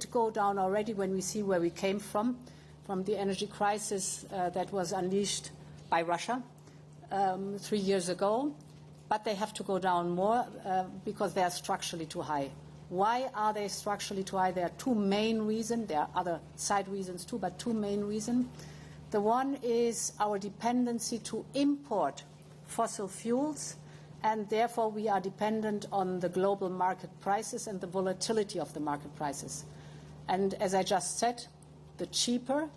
did go down already when we see where we came from the energy crisis that was unleashed by Russia 3 years ago. But they have to go down more because they are structurally too high. Why are they structurally too high? There are two main reasons. There are other side reasons too, but two main reasons. The one is our dependency to import fossil fuels, and therefore we are dependent on the global market prices and the volatility of the market prices. And as I just said, the cheaper,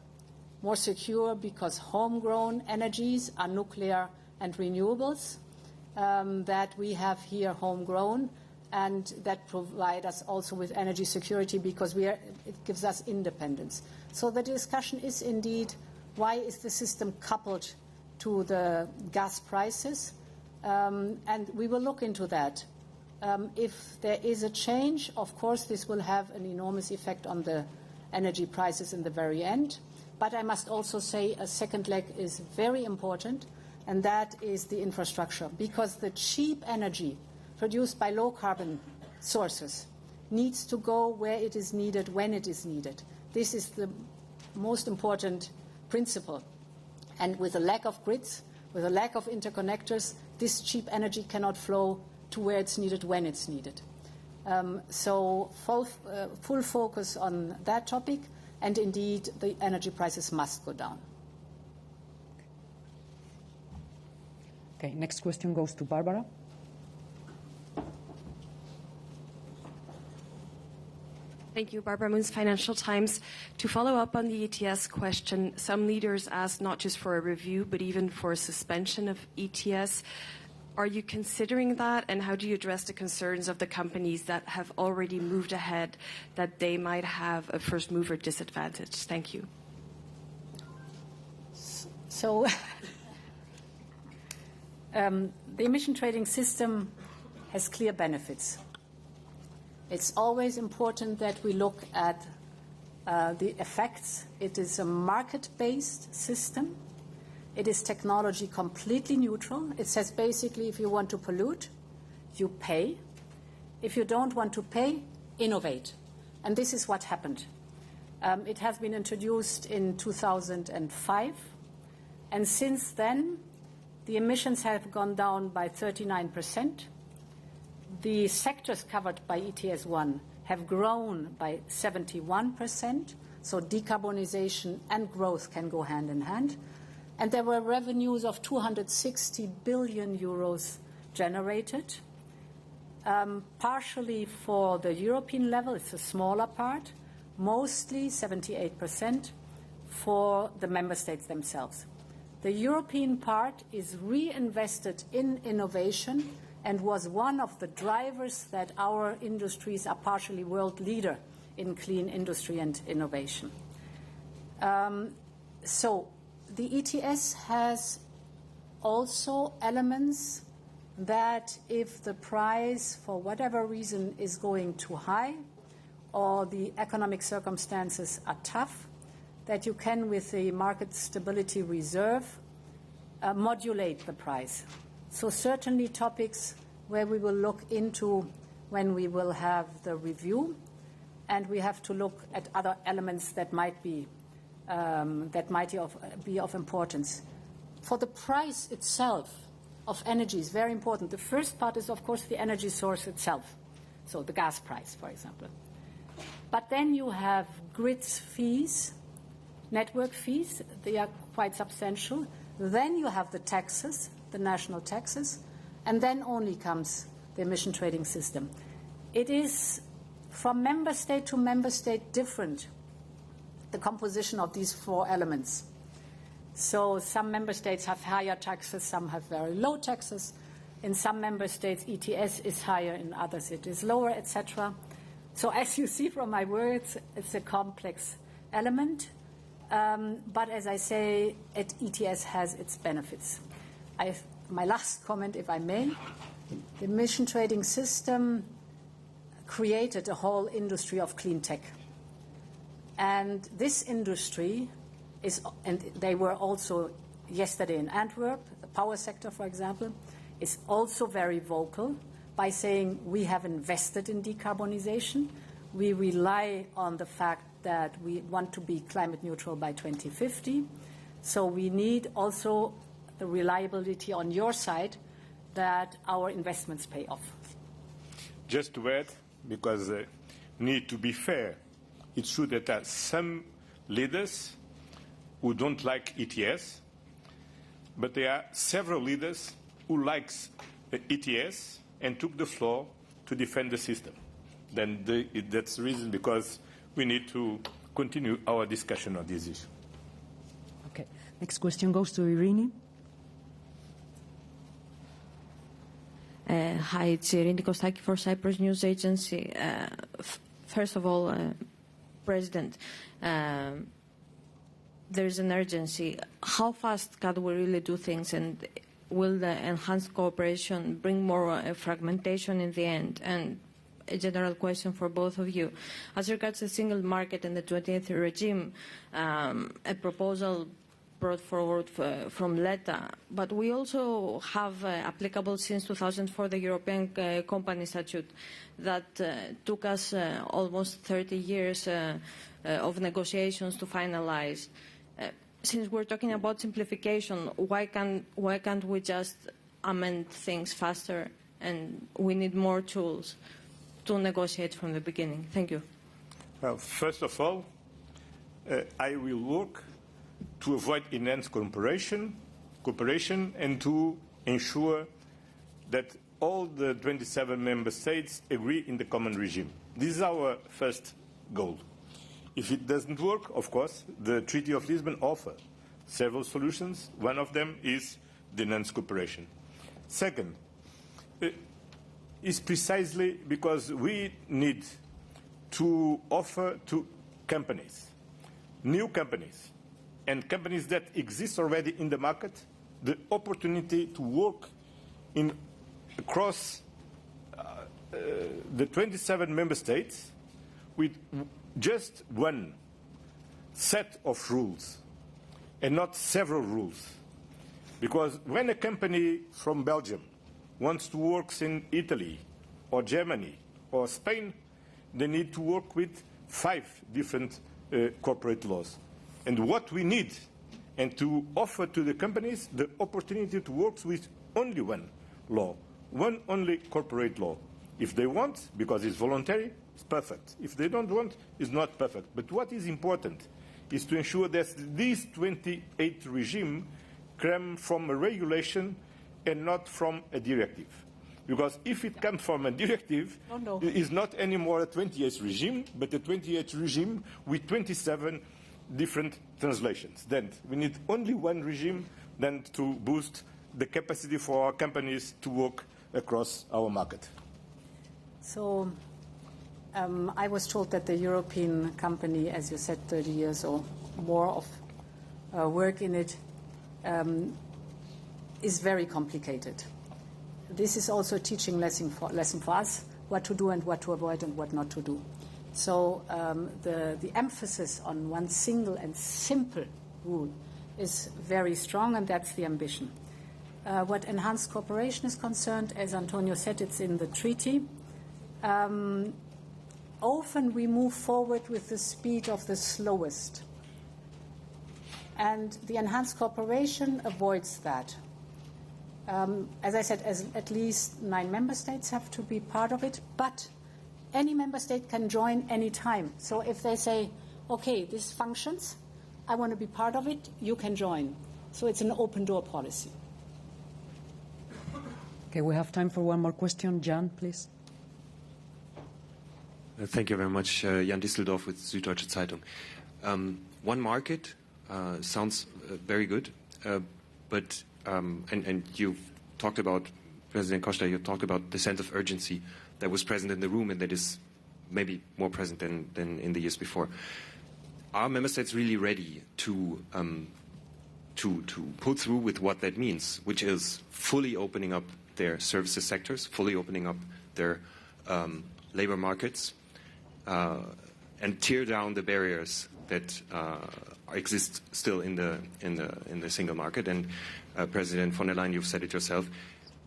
more secure, because homegrown energies are nuclear and renewables that we have here homegrown, and that provide us also with energy security because it gives us independence. So the discussion is indeed, why is the system coupled to the gas prices? And we will look into that. If there is a change, of course, this will have an enormous effect on the energy prices in the very end. But I must also say a second leg is very important, and that is the infrastructure, because the cheap energy produced by low-carbon sources needs to go where it is needed, when it is needed. This is the most important principle. And with a lack of grids, with a lack of interconnectors, this cheap energy cannot flow to where it's needed, when it's needed. So full focus on that topic, and indeed the energy prices must go down. Okay, next question goes to Barbara. Thank you. Barbara Moons, Financial Times. To follow up on the ETS question, some leaders asked not just for a review, but even for a suspension of ETS. Are you considering that, and how do you address the concerns of the companies that have already moved ahead, that they might have a first mover disadvantage? Thank you. So the emission trading system has clear benefits. It's always important that we look at the effects. It is a market-based system. It is technology completely neutral. It says basically if you want to pollute, you pay. If you don't want to pay, innovate. And this is what happened. It has been introduced in 2005. And since then, the emissions have gone down by 39%. The sectors covered by ETS1 have grown by 71%, so decarbonization and growth can go hand in hand. And there were revenues of 260 billion euros generated, partially for the European level, it's a smaller part, mostly 78% for the member states themselves. The European part is reinvested in innovation and was one of the drivers that our industries are partially world leader in clean industry and innovation. So the ETS has also elements that if the price, for whatever reason, is going too high or the economic circumstances are tough, that you can, with the market stability reserve, modulate the price. So certainly topics where we will look into when we will have the review, and we have to look at other elements that might be of importance. For the price itself of energy is very important. The first part is, of course, the energy source itself, so the gas price, for example. But then you have grids fees, network fees, they are quite substantial. Then you have the taxes, the national taxes, and then only comes the emission trading system. It is from member state to member state different, the composition of these four elements. So some member states have higher taxes, some have very low taxes. In some member states, ETS is higher, in others it is lower, etc. So as you see from my words, it's a complex element. But as I say, ETS has its benefits. My last comment, if I may, the emission trading system created a whole industry of clean tech. And this industry is, and they were also yesterday in Antwerp, the power sector, for example, is also very vocal by saying we have invested in decarbonization. We rely on the fact that we want to be climate neutral by 2050. So we need also the reliability on your side that our investments pay off. Just to add, because need to be fair, it's true that there are some leaders who don't like ETS, but there are several leaders who like ETS and took the floor to defend the system. Then that's the reason, because we need to continue our discussion on this issue. Okay. Next question goes to Irene. Hi, it's Leyen y Costa for Cyprus News Agency. First of all, President, there is an urgency. How fast can we really do things, and will the enhanced cooperation bring more fragmentation in the end? And a general question for both of you. As regards the single market and the 20th regime, a proposal brought forward from LETA, but we also have applicable since 2004 the European Company Statute that took us almost 30 years of negotiations to finalize. Since we're talking about simplification, why can't we just amend things faster, and we need more tools to negotiate from the beginning? Thank you. Well, first of all, I will work to avoid enhanced cooperation and to ensure that all the 27 member states agree in the common regime. This is our first goal. If it doesn't work, of course, the Treaty of Lisbon offers several solutions. One of them is the enhanced cooperation. Second, is precisely because we need to offer to companies, new companies, and companies that exist already in the market, the opportunity to work across the 27 member states with just one set of rules and not several rules. Because when a company from Belgium wants to work in Italy or Germany or Spain, they need to work with 5 different corporate laws. And what we need, and to offer to the companies the opportunity to work with only one law, one only corporate law. If they want, because it's voluntary, it's perfect. If they don't want, it's not perfect. But what is important is to ensure that this 28 regime come from a regulation and not from a directive. Because if it comes from a directive, it is not anymore a 28 regime, but a 28 regime with 27 different translations. Then we need only one regime then to boost the capacity for our companies to work across our market. So I was told that the European company, as you said, 30 years or more of work in it, is very complicated. This is also a teaching lesson for us, what to do and what to avoid and what not to do. So the emphasis on one single and simple rule is very strong, and that's the ambition. What enhanced cooperation is concerned, as Antonio said, it's in the treaty. Often we move forward with the speed of the slowest. And the enhanced cooperation avoids that. As I said, at least 9 member states have to be part of it, but any member state can join any time. So if they say, okay, this functions, I want to be part of it, you can join. So it's an open door policy. Okay, we have time for one more question. Jan, please. Thank you very much. Jan Disseldorf with Süddeutsche Zeitung. One market sounds very good, but and you've talked about, President Costa, you talked about the sense of urgency that was present in the room and that is maybe more present than in the years before. Are member states really ready to pull through with what that means, which is fully opening up their services sectors, fully opening up their labor markets, and tear down the barriers that exist still in the single market? And President von der Leyen, you've said it yourself,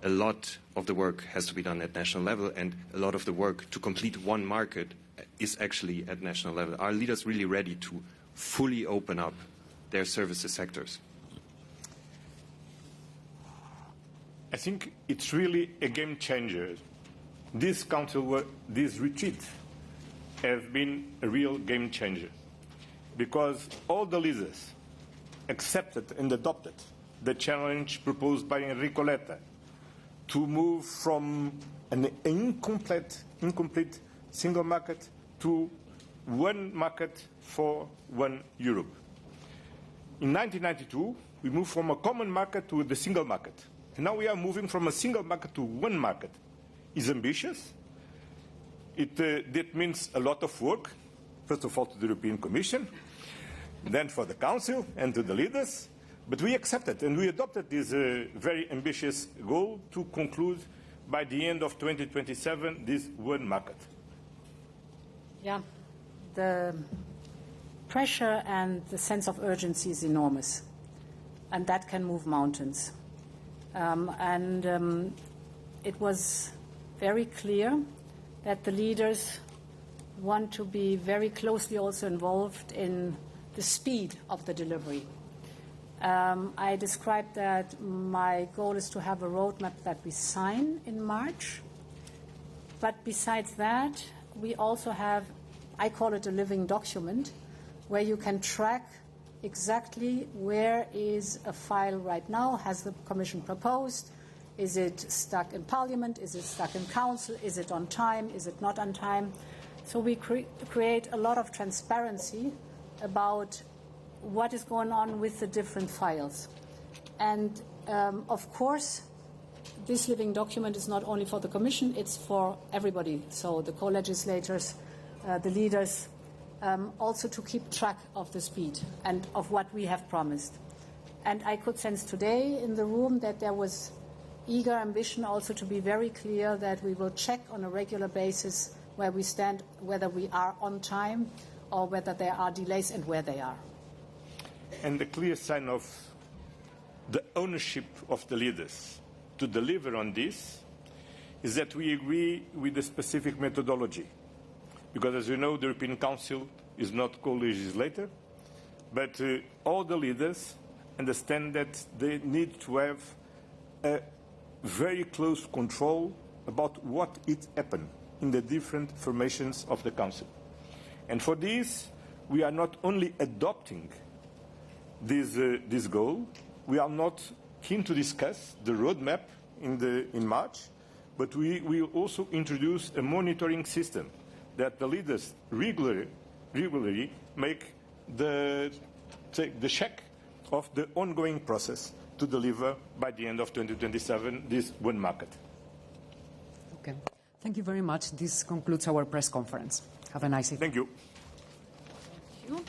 a lot of the work has to be done at national level, and a lot of the work to complete one market is actually at national level? Are leaders really ready to fully open up their services sectors? I think it's really a game changer. This council, this retreat, have been a real game changer, because all the leaders accepted and adopted the challenge proposed by Enrico Letta to move from an incomplete single market to one market for one Europe. In 1992, we moved from a common market to the single market. And now we are moving from a single market to one market. It's ambitious. That means a lot of work, first of all to the European Commission, then for the Council and to the leaders. But we accepted and we adopted this very ambitious goal to conclude by the end of 2027 this one market. Yeah, the pressure and the sense of urgency is enormous, and that can move mountains. It was very clear that the leaders want to be very closely also involved in the speed of the delivery. I described that my goal is to have a roadmap that we sign in March. But besides that, we also have, I call it a living document, where you can track exactly where is a file right now. Has the Commission proposed? Is it stuck in Parliament? Is it stuck in Council? Is it on time? Is it not on time? So we create a lot of transparency about what is going on with the different files. And of course, this living document is not only for the Commission, it's for everybody. So the co-legislators, the leaders, also to keep track of the speed and of what we have promised. And I could sense today in the room that there was eager ambition also to be very clear that we will check on a regular basis where we stand, whether we are on time or whether there are delays and where they are. And the clear sign of the ownership of the leaders to deliver on this is that we agree with the specific methodology. Because as you know, the European Council is not co-legislator, but all the leaders understand that they need to have a very close control about what it happened in the different formations of the Council. And for this, we are not only adopting this goal, we are not keen to discuss the roadmap in March, but we will also introduce a monitoring system that the leaders regularly make the check of the ongoing process to deliver by the end of 2027 this one market. Okay. Thank you very much. This concludes our press conference. Have a nice evening. Thank you. Thank you.